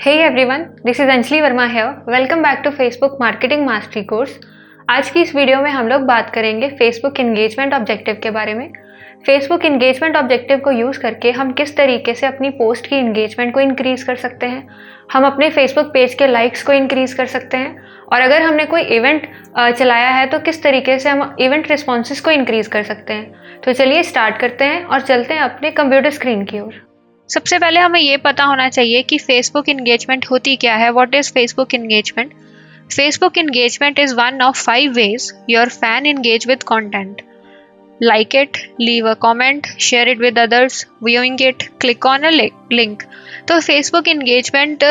Hey everyone, this is Anjali Verma here. Welcome back to Facebook Marketing Mastery Course. आज की इस video में हम लोग बात करेंगे Facebook Engagement Objective के बारे में। Facebook Engagement Objective को यूज़ करके हम किस तरीके से अपनी पोस्ट की इंगेजमेंट को इंक्रीज़ कर सकते हैं, हम अपने Facebook पेज के लाइक्स को इंक्रीज़ कर सकते हैं, और अगर हमने कोई इवेंट चलाया है तो किस तरीके से हम इवेंट रिस्पॉन्सेस को इंक्रीज़ कर सकते हैं। तो चलिए स्टार्ट करते हैं और चलते हैं अपने कंप्यूटर स्क्रीन की ओर। सबसे पहले हमें ये पता होना चाहिए कि फेसबुक इंगेजमेंट होती क्या है। What is Facebook engagement? Facebook engagement is one of 5 ways your fan engage with content. Like it, leave a comment, share it with others, viewing it, click on a link. तो Facebook engagement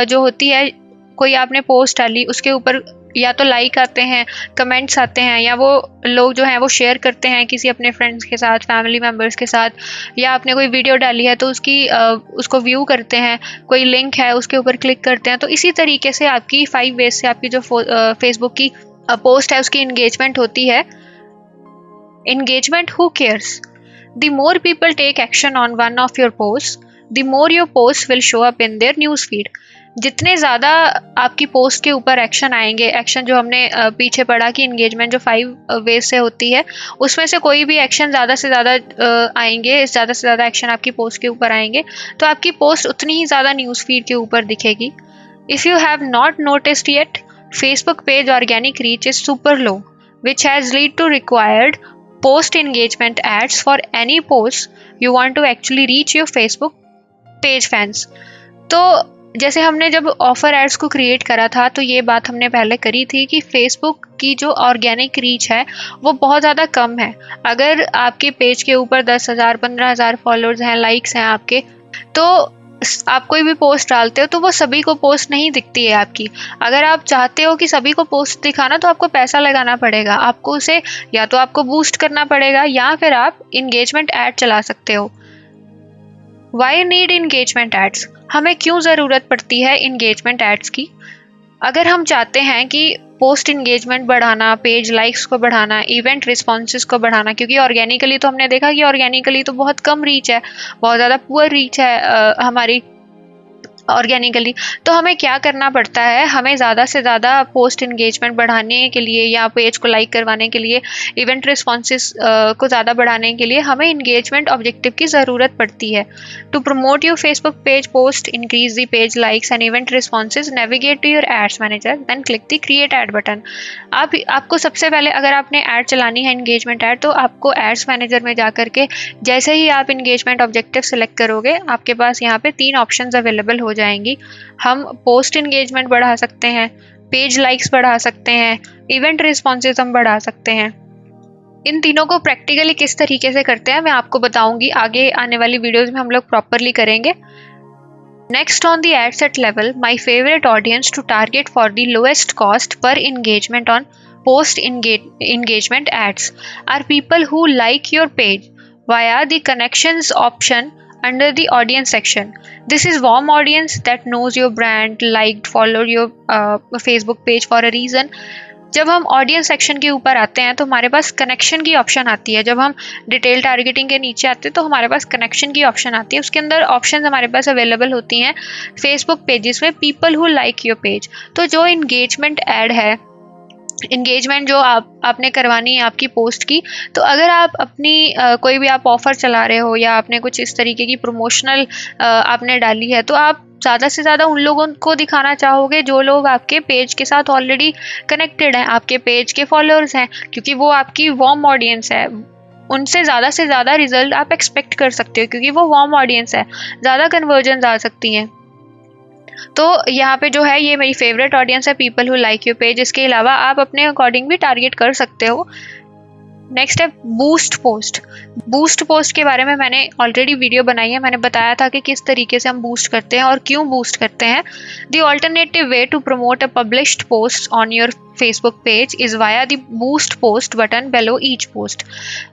जो होती है, कोई आपने post डाली, उसके ऊपर या तो लाइक आते हैं, कमेंट्स आते हैं, या वो लोग जो हैं वो शेयर करते हैं किसी अपने फ्रेंड्स के साथ, फैमिली मेम्बर्स के साथ, या आपने कोई वीडियो डाली है तो उसको व्यू करते हैं, कोई लिंक है उसके ऊपर क्लिक करते हैं। तो इसी तरीके से आपकी 5 ways से आपकी जो फेसबुक की पोस्ट है उसकी इंगेजमेंट होती है। Engagement, who cares? The more people take action on one of your posts, the more your posts will show up in their news feed. जितने ज़्यादा आपकी पोस्ट के ऊपर एक्शन आएंगे, एक्शन जो हमने पीछे पढ़ा कि इंगेजमेंट जो 5 ways से होती है, उसमें से कोई भी एक्शन ज़्यादा से ज़्यादा आएंगे, ज़्यादा से ज़्यादा एक्शन आपकी पोस्ट के ऊपर आएंगे, तो आपकी पोस्ट उतनी ही ज़्यादा न्यूज़ फीड के ऊपर दिखेगी। If you have not noticed yet, Facebook page organic reach is super low, which has lead to required post engagement ads for any post you want to actually reach your Facebook page fans. तो जैसे हमने जब offer ads को create करा था तो ये बात हमने पहले करी थी कि फेसबुक की जो ऑर्गेनिक रीच है वो बहुत ज़्यादा कम है। अगर आपके पेज के ऊपर 10,000 15,000 फॉलोअर्स हैं, लाइक्स हैं आपके, तो आप कोई भी पोस्ट डालते हो तो वो सभी को पोस्ट नहीं दिखती है आपकी। अगर आप चाहते हो कि सभी को पोस्ट दिखाना तो आपको पैसा लगाना पड़ेगा, आपको उसे या तो आपको बूस्ट करना पड़ेगा या फिर आप इंगेजमेंट ऐड चला सकते हो। Why need engagement ads? हमें क्यों ज़रूरत पड़ती है इंगेजमेंट एड्स की? अगर हम चाहते हैं कि पोस्ट इंगेजमेंट बढ़ाना, पेज लाइक्स को बढ़ाना, इवेंट रिस्पॉन्सेस को बढ़ाना, क्योंकि ऑर्गेनिकली तो हमने देखा कि ऑर्गेनिकली तो बहुत कम रीच है, बहुत ज़्यादा पुअर रीच है हमारी ऑर्गेनिकली, तो हमें क्या करना पड़ता है? हमें ज़्यादा से ज़्यादा पोस्ट इंगेजमेंट बढ़ाने के लिए या पेज को लाइक करवाने के लिए, इवेंट रिस्पॉन्सेस को ज़्यादा बढ़ाने के लिए हमें इंगेजमेंट ऑब्जेक्टिव की ज़रूरत पड़ती है। To promote your Facebook page post, increase the page likes and event responses, navigate to your ads manager, then click the create ad button. आपको सबसे पहले अगर आपने ऐड चलानी है, इंगेजमेंट ऐड, तो आपको एड्स मैनेजर में जा करके जैसे ही आप इंगेजमेंट ऑब्जेक्टिव सेलेक्ट करोगे, आपके पास यहाँ पे 3 ऑप्शंस अवेलेबल हो जाएंगी। हम पोस्ट इंगेजमेंट बढ़ा सकते हैं, पेज लाइक्स बढ़ा सकते हैं, इवेंट रिस्पॉन्सेज हम बढ़ा सकते हैं। इन तीनों को प्रैक्टिकली किस तरीके से करते हैं मैं आपको बताऊंगी, आगे आने वाली वीडियोस में हम लोग प्रॉपरली करेंगे। Next on the ad set level, my favorite audience to target for the lowest cost per engagement on post engagement ads are people who like your page via the connections option under the audience section. This is warm audience that knows your brand, liked, followed your Facebook page for a reason. जब हम audience section के ऊपर आते हैं तो हमारे पास connection की option आती है। जब हम डिटेल टारगेटिंग के नीचे आते हैं तो हमारे पास कनेक्शन की ऑप्शन आती है। उसके अंदर ऑप्शन हमारे पास अवेलेबल होती हैं फेसबुक पेजेस में, people who like your page. तो जो इंगेजमेंट ऐड है, इंगेजमेंट जो आपने करवानी है आपकी पोस्ट की, तो अगर आप अपनी कोई भी आप ऑफ़र चला रहे हो या आपने कुछ इस तरीके की प्रमोशनल आपने डाली है, तो आप ज़्यादा से ज़्यादा उन लोगों को दिखाना चाहोगे जो लोग आपके पेज के साथ ऑलरेडी कनेक्टेड हैं, आपके पेज के फॉलोअर्स हैं, क्योंकि वो आपकी वार्म ऑडियंस है। उनसे ज़्यादा से ज़्यादा रिजल्ट आप एक्सपेक्ट कर सकते हो क्योंकि वो वार्म ऑडियंस है, ज़्यादा कन्वर्जन आ सकती हैं। तो यहाँ पे जो है ये मेरी फेवरेट ऑडियंस है, people who like your page. इसके अलावा आप अपने अकॉर्डिंग भी टारगेट कर सकते हो। नेक्स्ट है बूस्ट पोस्ट। बूस्ट पोस्ट के बारे में मैंने ऑलरेडी वीडियो बनाई है, मैंने बताया था कि किस तरीके से हम बूस्ट करते हैं और क्यों बूस्ट करते हैं। The alternative way to promote a published post on your Facebook page is via the boost post button below each post.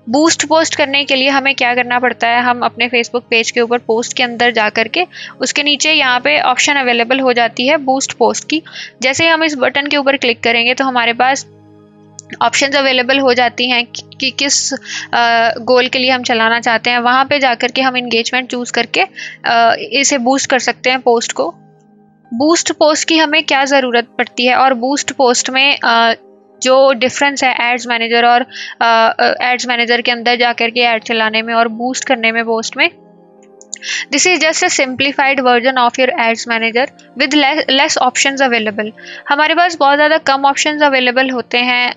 Boost post करने के लिए हमें क्या करना पड़ता है? हम अपने फेसबुक पेज के ऊपर पोस्ट के अंदर जा करके उसके नीचे यहाँ पे ऑप्शन अवेलेबल हो जाती है बूस्ट पोस्ट की। जैसे हम इस बटन के ऊपर क्लिक करेंगे तो हमारे पास ऑप्शंस अवेलेबल हो जाती हैं कि किस गोल के लिए हम चलाना चाहते हैं। वहाँ पे जाकर के हम इंगेजमेंट चूज़ करके इसे बूस्ट कर सकते हैं पोस्ट को। बूस्ट पोस्ट की हमें क्या ज़रूरत पड़ती है और बूस्ट पोस्ट में जो डिफरेंस है एड्स मैनेजर और एड्स मैनेजर के अंदर जाकर के ऐड चलाने में और बूस्ट करने में पोस्ट में, this is just a simplified version of your ads manager with less options available. हमारे पास बहुत ज़्यादा कम ऑप्शंस अवेलेबल होते हैं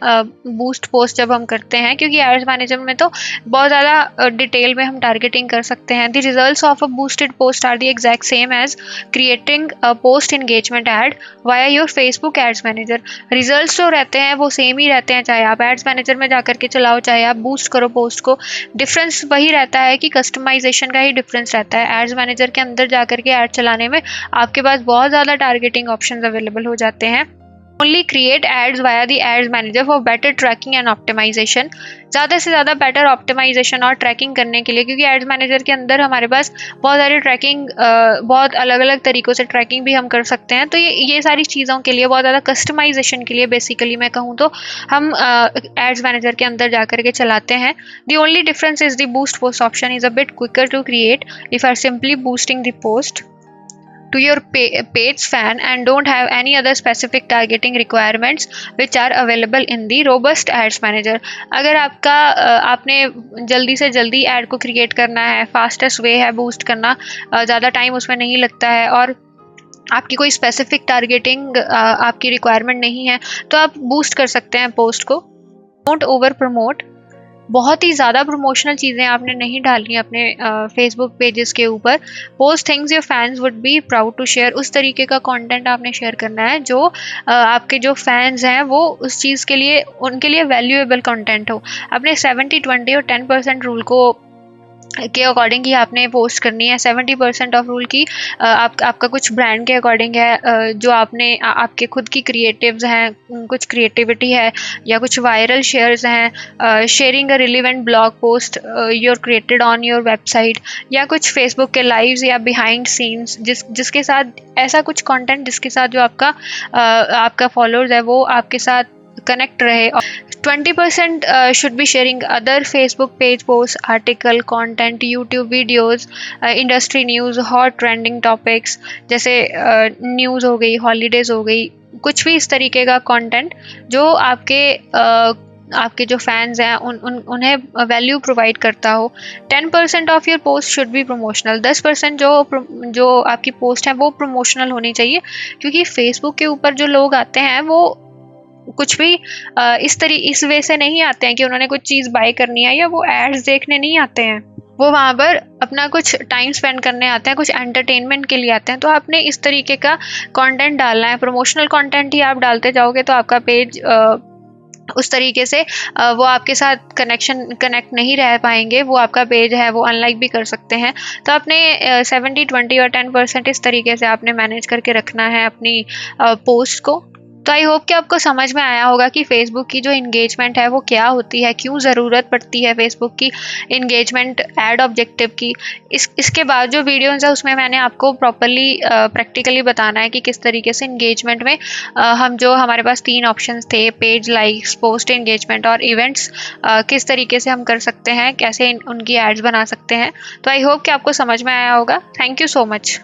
बूस्ट पोस्ट जब हम करते हैं, क्योंकि एड्स मैनेजर में तो बहुत ज़्यादा डिटेल में हम टारगेटिंग कर सकते हैं। The results of a boosted post are the exact same as creating a post engagement ad via your Facebook ads manager. Results जो रहते हैं वो सेम ही रहते हैं, चाहे आप एड्स मैनेजर में जाकर के चलाओ चाहे आप बूस्ट करो पोस्ट को। डिफरेंस वही रहता है कि कस्टमाइजेशन का ही डिफरेंस रहता है। एड्स मैनेजर के अंदर जाकर के ऐड चलाने में आपके पास बहुत ज़्यादा टारगेटिंग ऑप्शंस अवेलेबल हो जाते हैं। Only create ads via the ads manager for better tracking and optimization. ज़्यादा से ज़्यादा बेटर ऑप्टिमाइजेशन और ट्रैकिंग करने के लिए, क्योंकि एड्स मैनेजर के अंदर हमारे पास बहुत सारी ट्रैकिंग बहुत अलग अलग तरीक़ों से ट्रैकिंग भी हम कर सकते हैं। तो ये सारी चीज़ों के लिए बहुत ज़्यादा कस्टमाइजेशन के लिए बेसिकली मैं कहूँ तो हम एड्स मैनेजर के अंदर जा कर के चलाते हैं। The only difference is the boost post option is a bit quicker to create if are simply boosting the post to your page fan and don't have any other specific targeting requirements which are available in the robust ads manager। अगर आपका आपने जल्दी से जल्दी add को create करना है, fastest way है बूस्ट करना, ज़्यादा टाइम उसमें नहीं लगता है और आपकी कोई स्पेसिफिक टारगेटिंग आपकी रिक्वायरमेंट नहीं है, तो आप बूस्ट कर सकते हैं पोस्ट को। Don't over promote. बहुत ही ज़्यादा प्रमोशनल चीज़ें आपने नहीं डालनी अपने फेसबुक पेजेस के ऊपर। Post things your fans would be proud to share. उस तरीके का कंटेंट आपने शेयर करना है जो आपके जो फैंस हैं वो उस चीज़ के लिए उनके लिए वैल्यूएबल कंटेंट हो। अपने 70-20 और 10% रूल को के अकॉर्डिंग ही आपने पोस्ट करनी है। 70% ऑफ रूल की आपका कुछ ब्रांड के अकॉर्डिंग है, जो आपने आपके खुद की क्रिएटिव्स हैं, कुछ क्रिएटिविटी है या कुछ वायरल शेयर्स हैं, sharing a relevant blog post your created on your website, या कुछ फेसबुक के लाइव्स या बिहाइंड सीन्स जिसके साथ ऐसा कुछ कंटेंट जिसके साथ जो आपका फॉलोअर्स है वो आपके साथ कनेक्ट रहे। 20% should be sharing other Facebook page posts, article, content, YouTube videos, industry news, hot trending topics जैसे न्यूज़ हो गई, हॉलीडेज़ हो गई, कुछ भी इस तरीके का कंटेंट जो आपके जो फैंस हैं उन्हें वैल्यू प्रोवाइड करता हो। 10% of your post should be promotional. 10% जो आपकी पोस्ट है वो प्रमोशनल होनी चाहिए, क्योंकि फेसबुक के ऊपर जो लोग आते हैं वो कुछ भी इस वे से नहीं आते हैं कि उन्होंने कुछ चीज़ बाय करनी है या वो एड्स देखने नहीं आते हैं। वो वहाँ पर अपना कुछ टाइम स्पेंड करने आते हैं, कुछ एंटरटेनमेंट के लिए आते हैं। तो आपने इस तरीके का कंटेंट डालना है। प्रमोशनल कंटेंट ही आप डालते जाओगे तो आपका पेज उस तरीके से वो आपके साथ कनेक्ट नहीं रह पाएंगे, वो आपका पेज है वो अनलाइक भी कर सकते हैं। तो आपने 70-20 और 10% इस तरीके से आपने मैनेज करके रखना है अपनी पोस्ट को। तो आई होप कि आपको समझ में आया होगा कि फेसबुक की जो इंगेजमेंट है वो क्या होती है, क्यों ज़रूरत पड़ती है फेसबुक की इंगेजमेंट एड ऑब्जेक्टिव की। इसके बाद जो वीडियोज़ है उसमें मैंने आपको प्रॉपरली प्रैक्टिकली बताना है कि किस तरीके से इंगेजमेंट में हम जो हमारे पास 3 ऑप्शंस थे, पेज लाइक्स, पोस्ट इंगेजमेंट और इवेंट्स, किस तरीके से हम कर सकते हैं, कैसे उनकी एड्स बना सकते हैं। तो आई होप कि आपको समझ में आया होगा। Thank you so much.